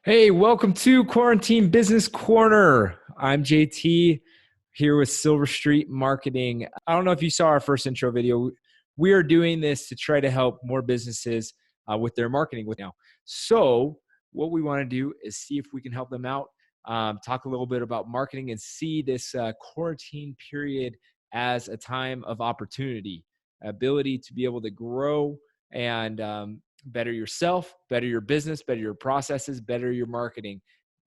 Hey, welcome to Quarantine Business Corner. I'm JT here with Silver Street Marketing. I don't know if you saw our first intro video. We are doing this to try to help more businesses with their marketing with now. So, what we want to do is see if we can help them out, talk a little bit about marketing, and see this quarantine period as a time of opportunity, ability to be able to grow and better yourself, better your business, better your processes, better your marketing.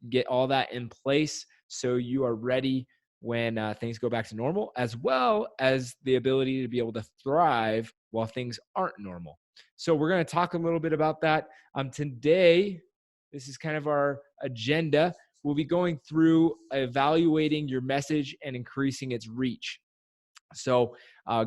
Get all that in place so you are ready when things go back to normal, as well as the ability to be able to thrive while things aren't normal. So we're going to talk a little bit about that. Today, this is kind of our agenda. We'll be going through evaluating your message and increasing its reach. So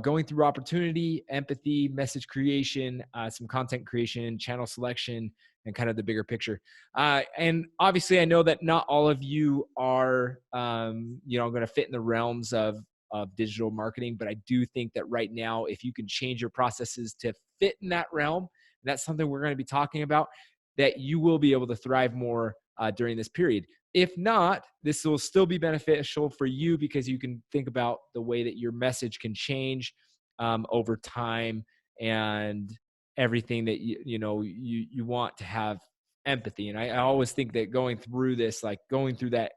going through opportunity, empathy, message creation, some content creation, channel selection, and kind of the bigger picture. And obviously, I know that not all of you are, going to fit in the realms of digital marketing, but I do think that right now, if you can change your processes to fit in that realm, and that's something we're going to be talking about, that you will be able to thrive more during this period. If not, this will still be beneficial for you because you can think about the way that your message can change over time and everything that you want to have empathy. And I always think that going through this, like going through that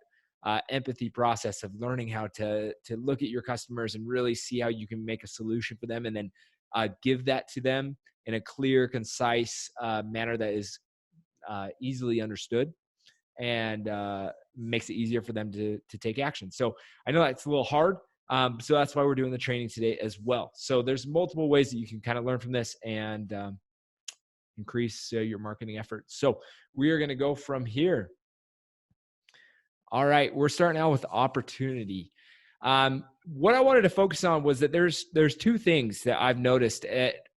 empathy process of learning how to look at your customers and really see how you can make a solution for them, and then give that to them in a clear, concise manner that is easily understood and makes it easier for them to take action. So I know that's a little hard. So that's why we're doing the training today as well. So there's multiple ways that you can kind of learn from this and increase your marketing efforts. So we are going to go from here. All right, we're starting out with opportunity. What I wanted to focus on was that there's two things that I've noticed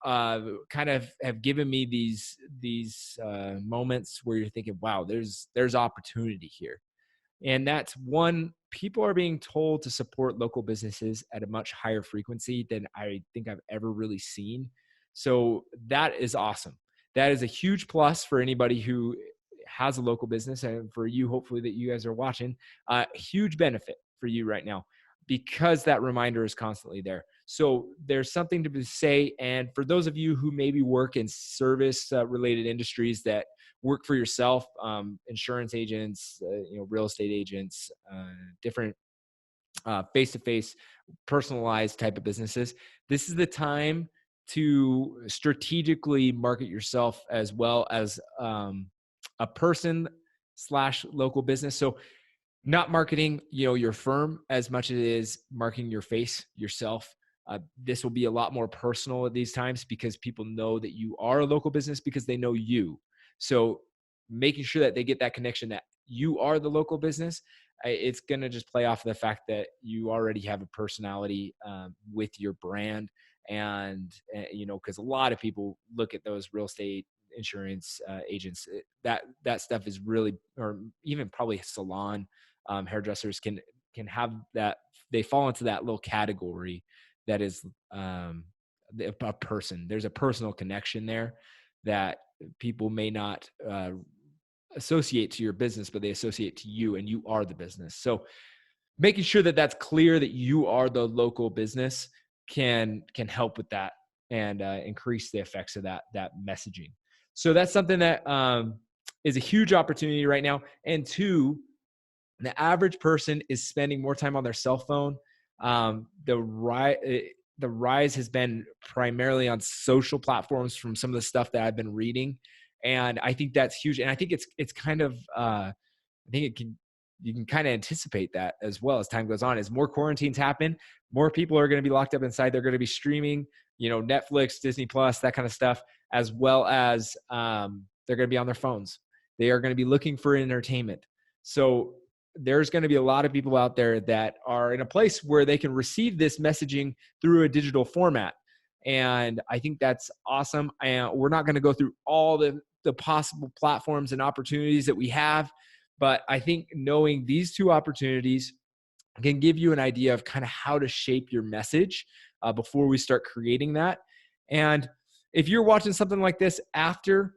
kind of have given me these moments where you're thinking, wow, there's opportunity here. And that's one, people are being told to support local businesses at a much higher frequency than I think I've ever really seen. So that is awesome. That is a huge plus for anybody who has a local business, and for you, hopefully, that you guys are watching. Huge benefit for you right now because that reminder is constantly there. So there's something to say. And for those of you who maybe work in service related industries that work for yourself, insurance agents, real estate agents, different face-to-face personalized type of businesses, this is the time to strategically market yourself as well as a person / local business. So not marketing, your firm as much as it is marketing your face, yourself. This will be a lot more personal at these times because people know that you are a local business because they know you. So making sure that they get that connection that you are the local business, it's going to just play off the fact that you already have a personality with your brand. And, because a lot of people look at those real estate insurance agents, that stuff is really, or even probably salon hairdressers can have that. They fall into that little category that is a person. There's a personal connection there that people may not associate to your business, but they associate to you, and you are the business. So making sure that that's clear that you are the local business can help with that and increase the effects of that messaging. So that's something that is a huge opportunity right now. And two, the average person is spending more time on their cell phone. The rise has been primarily on social platforms from some of the stuff that I've been reading. And I think that's huge. And I think it's kind of, you can kind of anticipate that as well as time goes on. As more quarantines happen, more people are going to be locked up inside. They're going to be streaming, Netflix, Disney Plus, that kind of stuff, as well as they're going to be on their phones. They are going to be looking for entertainment. So there's going to be a lot of people out there that are in a place where they can receive this messaging through a digital format. And I think that's awesome. And we're not going to go through all the possible platforms and opportunities that we have, but I think knowing these two opportunities can give you an idea of kind of how to shape your message before we start creating that. And if you're watching something like this after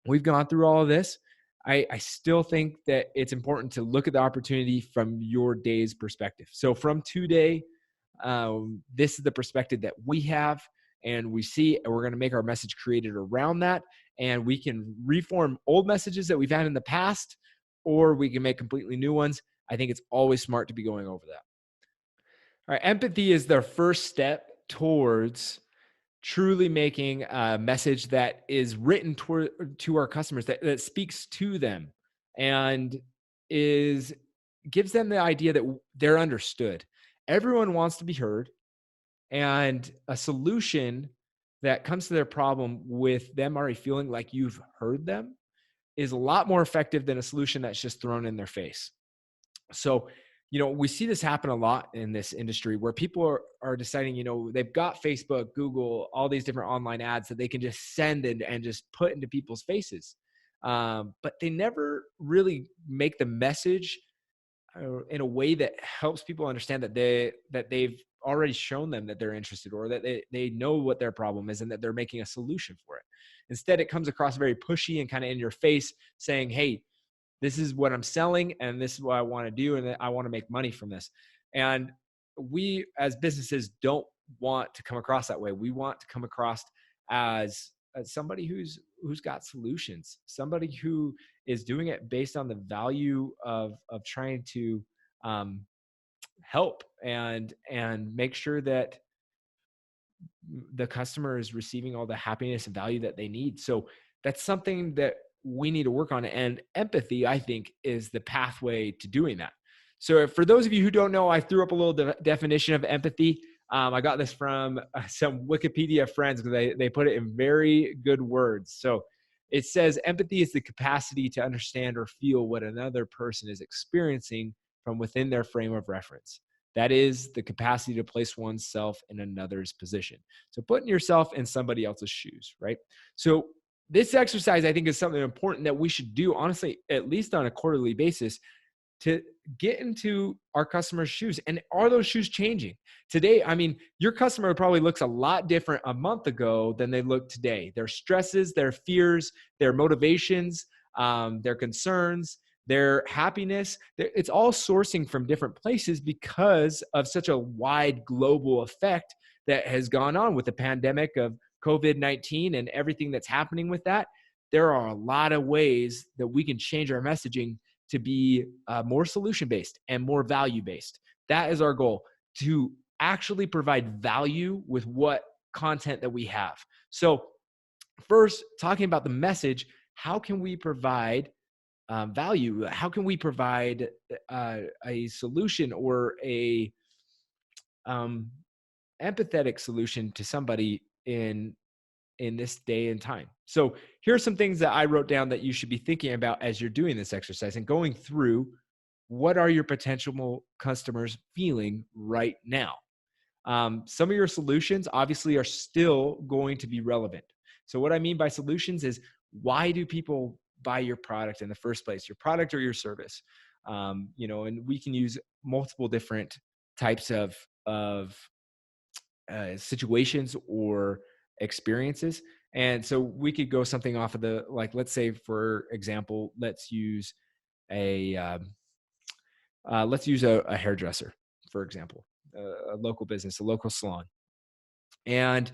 we've gone through all of this, I still think that it's important to look at the opportunity from your day's perspective. So from today, this is the perspective that we have and we see, and we're going to make our message created around that. And we can reform old messages that we've had in the past, or we can make completely new ones. I think it's always smart to be going over that. All right. Empathy is their first step towards truly making a message that is written to our customers, that speaks to them and gives them the idea that they're understood. Everyone wants to be heard, and a solution that comes to their problem with them already feeling like you've heard them is a lot more effective than a solution that's just thrown in their face. So, we see this happen a lot in this industry where people are deciding, they've got Facebook, Google, all these different online ads that they can just send and just put into people's faces. But they never really make the message in a way that helps people understand that they've already shown them that they're interested, or that they know what their problem is and that they're making a solution for it. Instead, it comes across very pushy and kind of in your face, saying, hey, this is what I'm selling and this is what I want to do, and I want to make money from this. And we as businesses don't want to come across that way. We want to come across as somebody who's got solutions, somebody who is doing it based on the value of trying to help and make sure that the customer is receiving all the happiness and value that they need. So that's something that we need to work on. And empathy, I think, is the pathway to doing that. So for those of you who don't know, I threw up a little definition of empathy. I got this from some Wikipedia friends because they put it in very good words. So it says empathy is the capacity to understand or feel what another person is experiencing from within their frame of reference. That is the capacity to place oneself in another's position. So putting yourself in somebody else's shoes, right? So this exercise, I think, is something important that we should do, honestly, at least on a quarterly basis, to get into our customers' shoes. And are those shoes changing? Today, I mean, your customer probably looks a lot different a month ago than they look today. Their stresses, their fears, their motivations, their concerns, their happiness, it's all sourcing from different places because of such a wide global effect that has gone on with the pandemic of COVID-19 and everything that's happening with that. There are a lot of ways that we can change our messaging to be more solution-based and more value-based. That is our goal, to actually provide value with what content that we have. So first, talking about the message, how can we provide value? How can we provide a solution or a empathetic solution to somebody in this day and time? So here are some things that I wrote down that you should be thinking about as you're doing this exercise and going through what are your potential customers feeling right now. Some of your solutions obviously are still going to be relevant. So what I mean by solutions is, why do people buy your product in the first place, your product or your service? And we can use multiple different types of situations or experiences. And so we could go something off of the, like, let's say, for example, let's use a hairdresser, for example, a local business, a local salon. And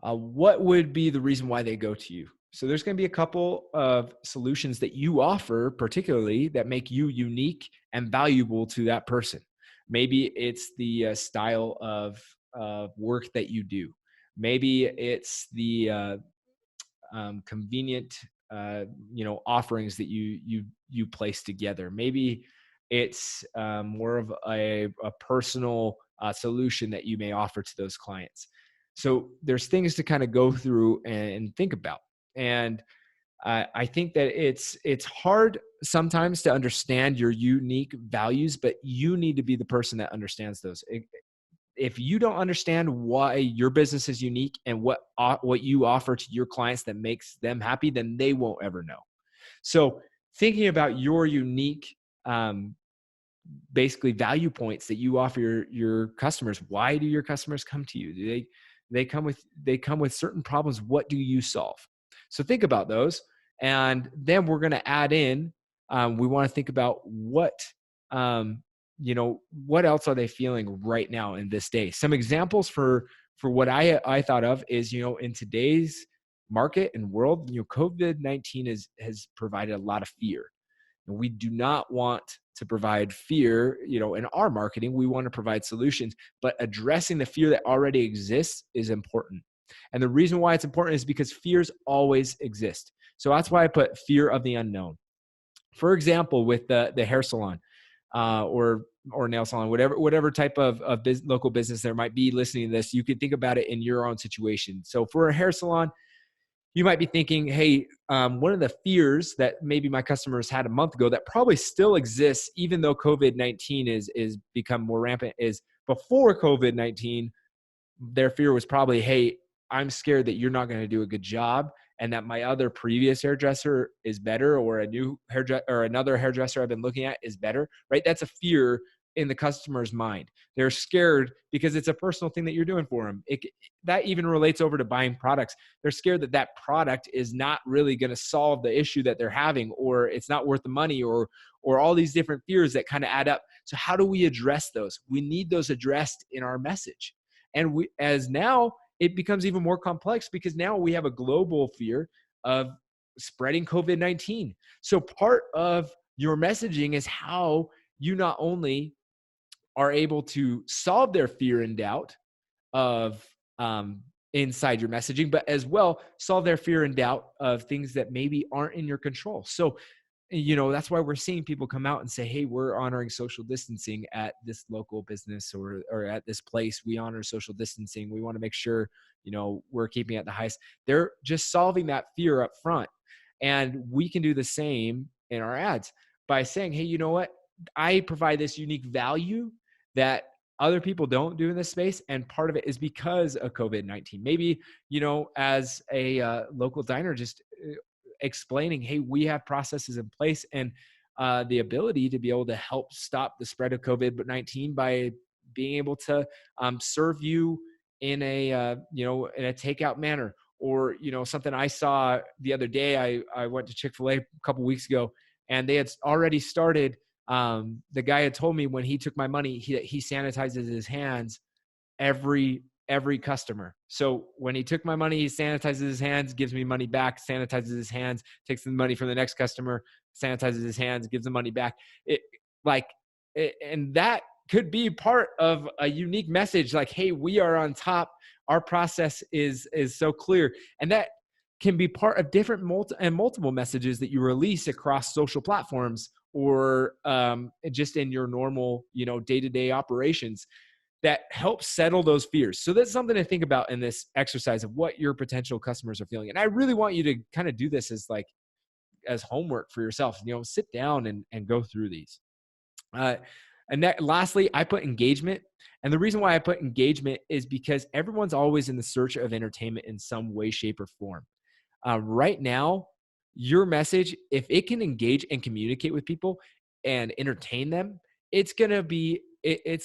what would be the reason why they go to you? So there's going to be a couple of solutions that you offer, particularly, that make you unique and valuable to that person. Maybe it's the style of work that you do. Maybe it's the convenient, offerings that you place together. Maybe it's more of a personal solution that you may offer to those clients. So there's things to kind of go through and think about. And I think that it's hard sometimes to understand your unique values, but you need to be the person that understands those. If you don't understand why your business is unique and what you offer to your clients that makes them happy, then they won't ever know. So thinking about your unique, basically value points that you offer your customers. Why do your customers come to you? Do they come with certain problems? What do you solve? So think about those. And then we're going to add in, we want to think about um, what else are they feeling right now in this day? Some examples for what I thought of is, in today's market and world, COVID-19 has provided a lot of fear. And we do not want to provide fear, in our marketing. We want to provide solutions, but addressing the fear that already exists is important. And the reason why it's important is because fears always exist. So that's why I put fear of the unknown. For example, with the hair salon, or nail salon, whatever type of local business there might be listening to this, you could think about it in your own situation. So for a hair salon, you might be thinking, hey, one of the fears that maybe my customers had a month ago that probably still exists, even though COVID-19 is become more rampant, is before COVID-19, their fear was probably, hey, I'm scared that you're not going to do a good job and that my other previous hairdresser is better, or a new hairdresser or another hairdresser I've been looking at is better, right? That's a fear in the customer's mind. They're scared because it's a personal thing that you're doing for them. That even relates over to buying products. They're scared that that product is not really going to solve the issue that they're having, or it's not worth the money, or all these different fears that kind of add up. So how do we address those? We need those addressed in our message. And now it becomes even more complex because now we have a global fear of spreading COVID-19. So part of your messaging is how you not only are able to solve their fear and doubt of inside your messaging, but as well solve their fear and doubt of things that maybe aren't in your control. So that's why we're seeing people come out and say, hey, we're honoring social distancing at this local business, or at this place. We honor social distancing. We want to make sure, we're keeping it at the highest. They're just solving that fear up front. And we can do the same in our ads by saying, hey, you know what? I provide this unique value that other people don't do in this space. And part of it is because of COVID-19. Maybe, as a local diner, just explaining, hey, we have processes in place and the ability to be able to help stop the spread of COVID-19 by being able to serve you in a in a takeout manner. Or something I saw the other day, I went to Chick-fil-A a couple weeks ago, and they had already started. The guy had told me when he took my money, he sanitizes his hands every customer. So when he took my money, he sanitizes his hands, gives me money back, sanitizes his hands, takes the money from the next customer, sanitizes his hands, gives the money back. And that could be part of a unique message, like, hey, we are on top. Our process is so clear. And that can be part of different multiple messages that you release across social platforms, or just in your normal, day-to-day operations, that helps settle those fears. So that's something to think about in this exercise of what your potential customers are feeling. And I really want you to kind of do this as homework for yourself. Sit down and go through these. Lastly, I put engagement. And the reason why I put engagement is because everyone's always in the search of entertainment in some way, shape, or form. Right now, your message, if it can engage and communicate with people and entertain them, it's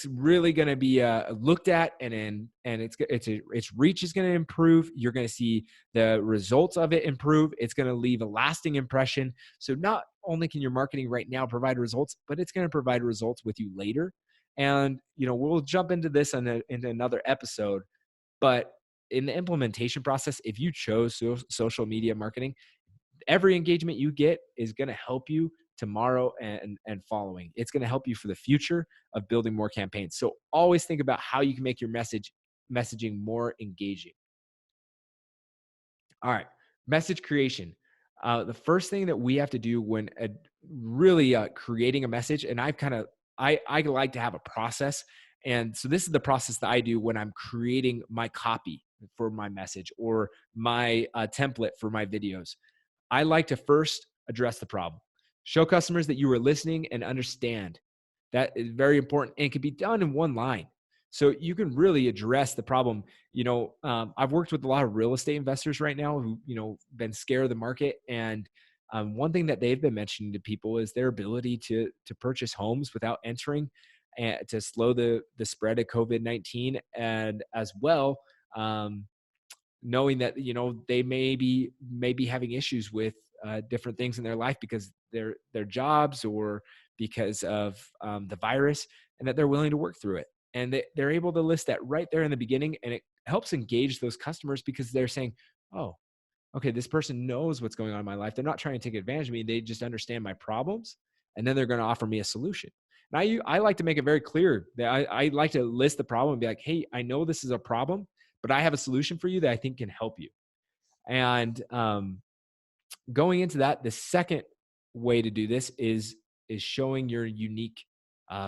really going to be looked at, and its reach is going to improve. You're going to see the results of it improve. It's going to leave a lasting impression. So not only can your marketing right now provide results, but it's going to provide results with you later. And we'll jump into this in another episode, but in the implementation process, if you chose social media marketing, every engagement you get is going to help you tomorrow and following. It's going to help you for the future of building more campaigns. So always think about how you can make your messaging more engaging. All right, message creation. The first thing that we have to do when really creating a message, and I like to have a process. And so this is the process that I do when I'm creating my copy for my message, or my template for my videos. I like to first address the problem. Show customers that you are listening and understand. That is very important, and it can be done in one line. So you can really address the problem. I've worked with a lot of real estate investors right now who, been scared of the market. And one thing that they've been mentioning to people is their ability to purchase homes without entering, and to slow the spread of COVID-19. And as well, knowing that, they may be having issues with different things in their life because their jobs or because of the virus, and that they're willing to work through it. And they're able to list that right there in the beginning, and it helps engage those customers because they're saying, oh, okay, this person knows what's going on in my life. They're not trying to take advantage of me. They just understand my problems, and then they're going to offer me a solution. And I like to make it very clear that I like to list the problem and be like, hey, I know this is a problem, but I have a solution for you that I think can help you. And going into that, the second way to do this is showing your unique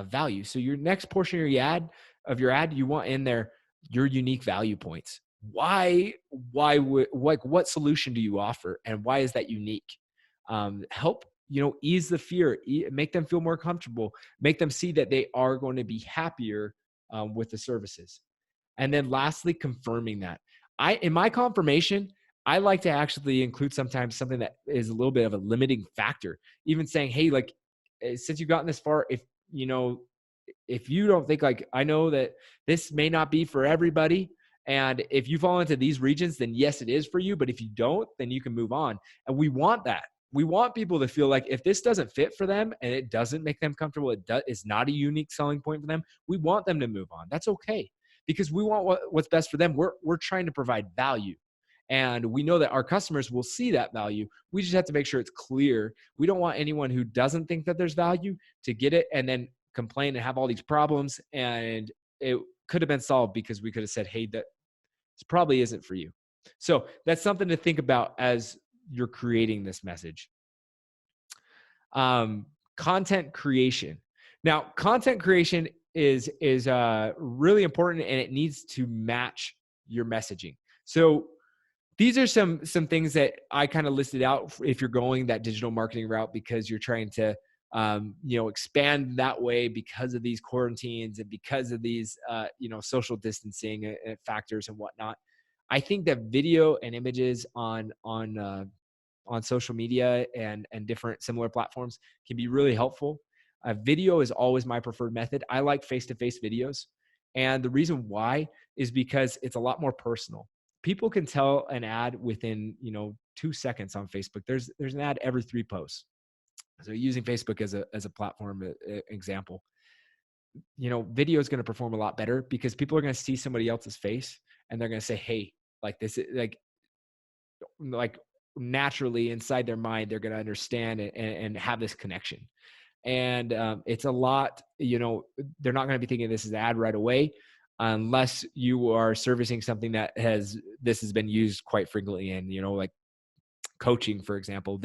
value. So your next portion of your ad, you want in there your unique value points. Why would, like, what solution do you offer, and why is that unique? Help, ease the fear, make them feel more comfortable, make them see that they are going to be happier with the services. And then lastly, confirming that. In my confirmation, I like to actually include sometimes something that is a little bit of a limiting factor. Even saying, hey, like, since you've gotten this far, if you don't think, like, I know that this may not be for everybody, and if you fall into these regions, then yes, it is for you. But if you don't, then you can move on. And we want that. We want people to feel like if this doesn't fit for them and it doesn't make them comfortable, it's not a unique selling point for them, we want them to move on. That's okay, because we want what's best for them. We're trying to provide value. And we know that our customers will see that value. We just have to make sure it's clear. We don't want anyone who doesn't think that there's value to get it and then complain and have all these problems. And it could have been solved because we could have said, hey, that this probably isn't for you. So that's something to think about as you're creating this message. Content creation. Now, content creation is really important, and it needs to match your messaging. So these are some things that I kind of listed out if you're going that digital marketing route because you're trying to expand that way because of these quarantines and because of these social distancing factors and whatnot. I think that video and images on social media and different similar platforms can be really helpful. Video is always my preferred method. I like face-to-face videos. And the reason why is because it's a lot more personal. People can tell an ad within 2 seconds on Facebook. There's an ad every 3 posts. So using Facebook as a platform example, video is going to perform a lot better because people are going to see somebody else's face and they're going to say, hey, like this is like naturally inside their mind, they're going to understand it and have this connection. And it's a lot, they're not going to be thinking this is an ad right away unless you are servicing something that this has been used quite frequently in, like coaching, for example.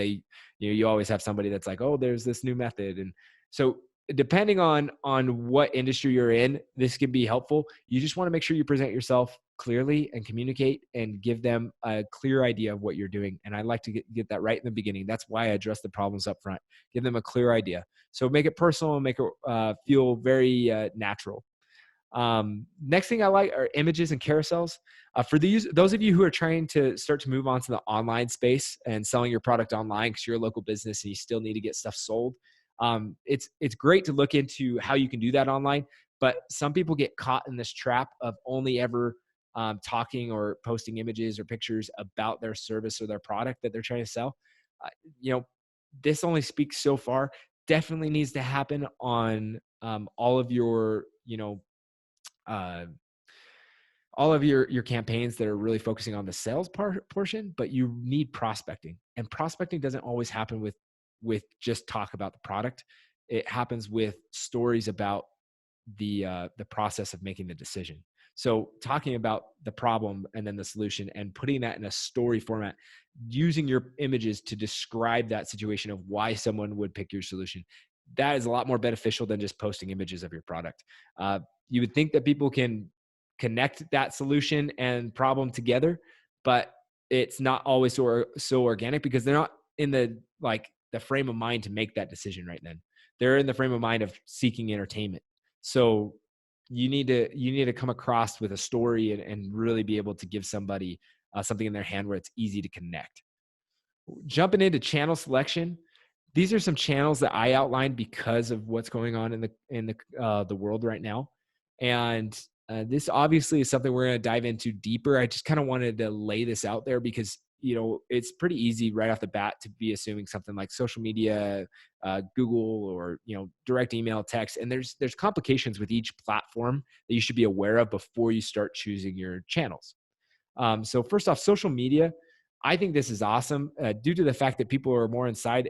You always have somebody that's like, oh, there's this new method. And so depending on what industry you're in, this can be helpful. You just want to make sure you present yourself clearly and communicate and give them a clear idea of what you're doing. And I like to get that right in the beginning. That's why I address the problems up front. Give them a clear idea. So make it personal and make it feel very natural. Next thing I like are images and carousels. For those of you who are trying to start to move on to the online space and selling your product online because you're a local business and you still need to get stuff sold, it's great to look into how you can do that online. But some people get caught in this trap of only ever talking or posting images or pictures about their service or their product that they're trying to sell. This only speaks so far. Definitely needs to happen on all of your all of your campaigns that are really focusing on the sales portion, but you need prospecting. And prospecting doesn't always happen with just talk about the product. It happens with stories about the process of making the decision. So talking about the problem and then the solution and putting that in a story format, using your images to describe that situation of why someone would pick your solution, that is a lot more beneficial than just posting images of your product. You would think that people can connect that solution and problem together, but it's not always so organic because they're not in the frame of mind to make that decision right then. They're in the frame of mind of seeking entertainment. So you need to come across with a story and really be able to give somebody something in their hand where it's easy to connect. Jumping into channel selection. These are some channels that I outlined because of what's going on in the world right now. And this obviously is something we're going to dive into deeper. I just kind of wanted to lay this out there because it's pretty easy right off the bat to be assuming something like social media, Google, or, direct email, text. And there's complications with each platform that you should be aware of before you start choosing your channels. So first off, social media, I think this is awesome due to the fact that people are more inside.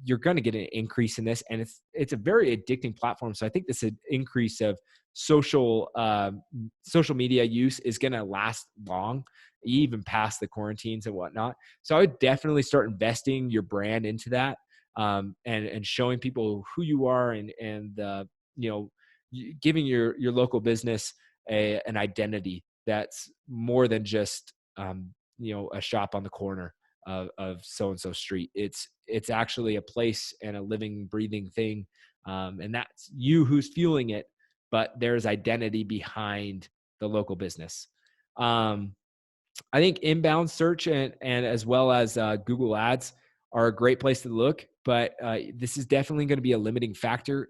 You're going to get an increase in this, and it's a very addicting platform. So I think this increase of social media use is going to last long, even past the quarantines and whatnot. So I would definitely start investing your brand into that, and showing people who you are, and giving your local business an identity that's more than just a shop on the corner of so-and-so street. It's actually a place and a living, breathing thing. And that's you who's fueling it, but there's identity behind the local business. I think inbound search and as well as Google Ads are a great place to look, but this is definitely going to be a limiting factor.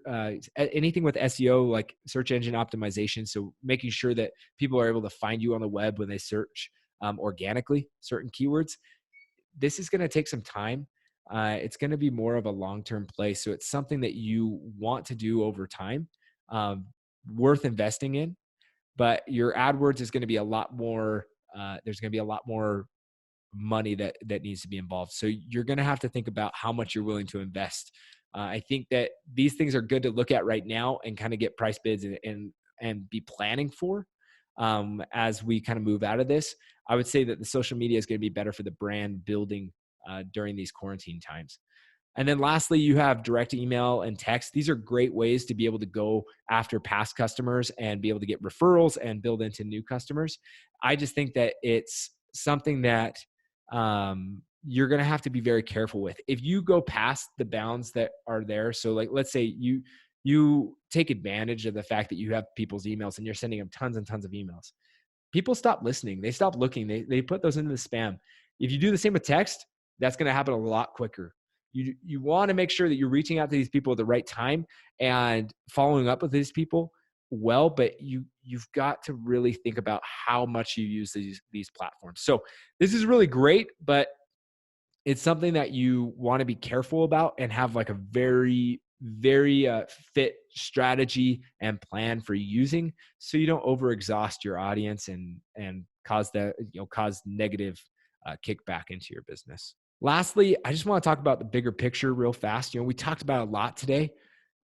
Anything with SEO, like search engine optimization, so making sure that people are able to find you on the web when they search organically certain keywords. This is going to take some time. It's going to be more of a long-term play, so it's something that you want to do over time, worth investing in. But your AdWords is going to be a lot more. There's going to be a lot more money that needs to be involved. So you're going to have to think about how much you're willing to invest. I think that these things are good to look at right now and kind of get price bids and be planning for as we kind of move out of this. I would say that the social media is going to be better for the brand building during these quarantine times. And then lastly, you have direct email and text. These are great ways to be able to go after past customers and be able to get referrals and build into new customers. I just think that it's something that you're going to have to be very careful with. If you go past the bounds that are there, so like, let's say you take advantage of the fact that you have people's emails and you're sending them tons and tons of emails. People stop listening. They stop looking. They put those into the spam. If you do the same with text, that's going to happen a lot quicker. You want to make sure that you're reaching out to these people at the right time and following up with these people well, but you've got to really think about how much you use these platforms. So this is really great, but it's something that you want to be careful about and have like a very, very fit strategy and plan for using, so you don't overexhaust your audience and cause negative kickback into your business. Lastly, I just want to talk about the bigger picture real fast. We talked about a lot today,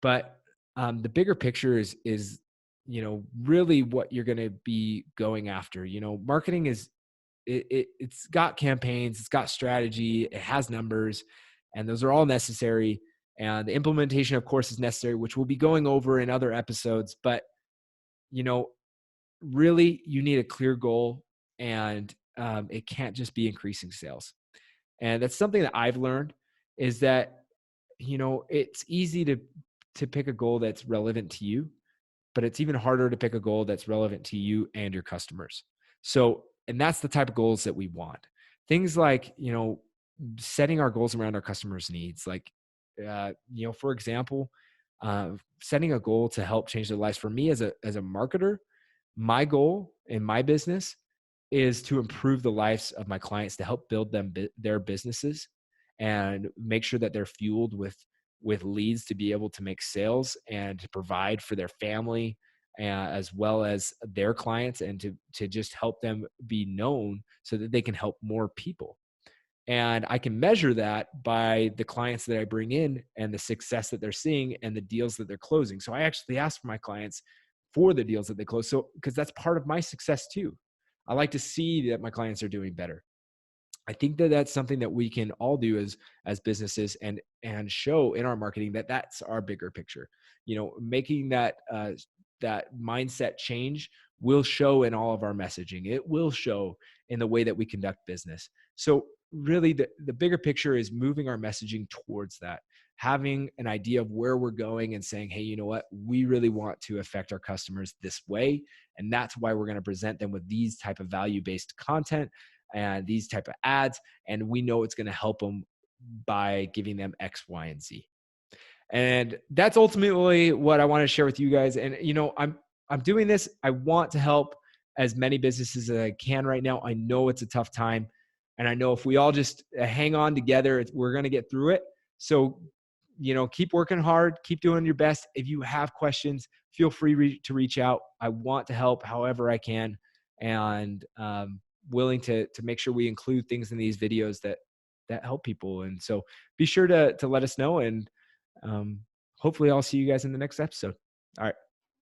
but the bigger picture is really what you're going to be going after. Marketing it's got campaigns, it's got strategy, it has numbers, and those are all necessary. And the implementation, of course, is necessary, which we'll be going over in other episodes. But, really you need a clear goal, and it can't just be increasing sales. And that's something that I've learned, is that, it's easy to pick a goal that's relevant to you, but it's even harder to pick a goal that's relevant to you and your customers. So, and that's the type of goals that we want. Things like, setting our goals around our customers' needs. Like, for example, setting a goal to help change their lives. For me as a marketer, my goal in my business is to improve the lives of my clients, to help build their businesses and make sure that they're fueled with leads to be able to make sales and to provide for their family, as well as their clients, and to just help them be known so that they can help more people. And I can measure that by the clients that I bring in and the success that they're seeing and the deals that they're closing. So I actually ask my clients for the deals that they close. So, because that's part of my success too. I like to see that my clients are doing better. I think that that's something that we can all do as businesses and show in our marketing that that's our bigger picture. Making that mindset change will show in all of our messaging. It will show in the way that we conduct business. So really the bigger picture is moving our messaging towards that, having an idea of where we're going and saying, hey, you know what, we really want to affect our customers this way. And that's why we're going to present them with these type of value-based content and these type of ads. And we know it's going to help them by giving them X, Y, and Z. And that's ultimately what I want to share with you guys. And, I'm doing this. I want to help as many businesses as I can right now. I know it's a tough time. And I know if we all just hang on together, we're going to get through it. So, keep working hard, keep doing your best. If you have questions, feel free to reach out. I want to help however I can, and willing to make sure we include things in these videos that help people. And so be sure to let us know, and hopefully I'll see you guys in the next episode. All right.